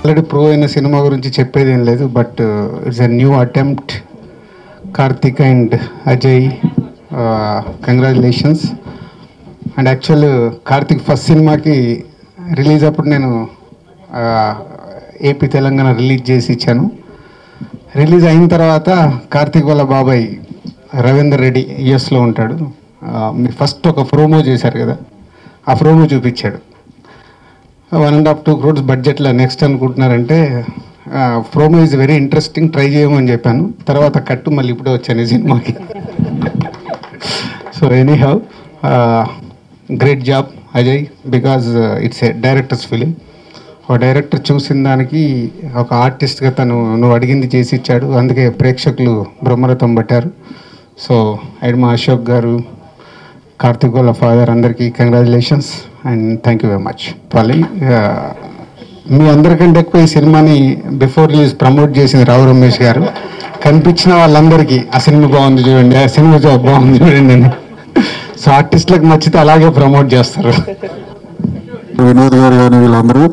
Already pro అయిన cinema గురించి చెప్పేది ఏం లేదు, but it's a new attempt. Karthik and Ajay, congratulations. And actual Karthik first సినిమాకి రిలీజ్ అప్పుడు నేను ఏపీ తెలంగాణ రిలీజ్ చేసి ఇచ్చాను. రిలీజ్ అయిన తర్వాత కార్తిక్ వాళ్ళ బాబాయ్ రవీందర్ రెడ్డి యుఎస్లో ఉంటాడు. మీరు ఫస్ట్ ఒక ప్రోమో చేశారు కదా, ఆ ప్రోమో చూపించాడు. 1.5-2 crores బడ్జెట్లో నెక్స్ట్ అనుకుంటున్నారంటే promo is very interesting, try చేయమని చెప్పాను. తర్వాత కట్టు మళ్ళీ ఇప్పుడే వచ్చాను ఈ సినిమాకి. So anyhow, great job Ajay, because it's a director's film. ఒక డైరెక్టర్ చూసిన దానికి ఒక ఆర్టిస్ట్గా నువ్వు అడిగింది చేసి ఇచ్చాడు. అందుకే ప్రేక్షకులు బ్రహ్మరథం పట్టారు. సో మా అశోక్ గారు, కార్తిక్ వాళ్ళ ఫాదర్, అందరికీ congratulations and thank you very much. పల్లి, మీ అందరికంటే ఎక్కువ ఈ సినిమాని బిఫోర్ రిలీజ్ ప్రమోట్ చేసింది రావు రమేష్ గారు. కనిపించిన వాళ్ళందరికీ ఆ సినిమా బాగుంది చూడండి, ఆ సినిమా బాగుంది చూడండి అని. సో ఆర్టిస్టులకు నచ్చితే అలాగే ప్రమోట్ చేస్తారు. వినోద్ గారు కానీ వీళ్ళందరూ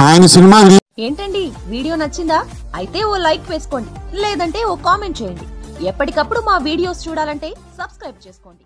ఆయన సినిమా. ఏంటండి, వీడియో నచ్చిందా? అయితే ఓ లైక్ వేసుకోండి, లేదంటే ఓ కామెంట్ చేయండి. ఎప్పటికప్పుడు మా వీడియోస్ చూడాలంటే సబ్స్క్రైబ్ చేసుకోండి.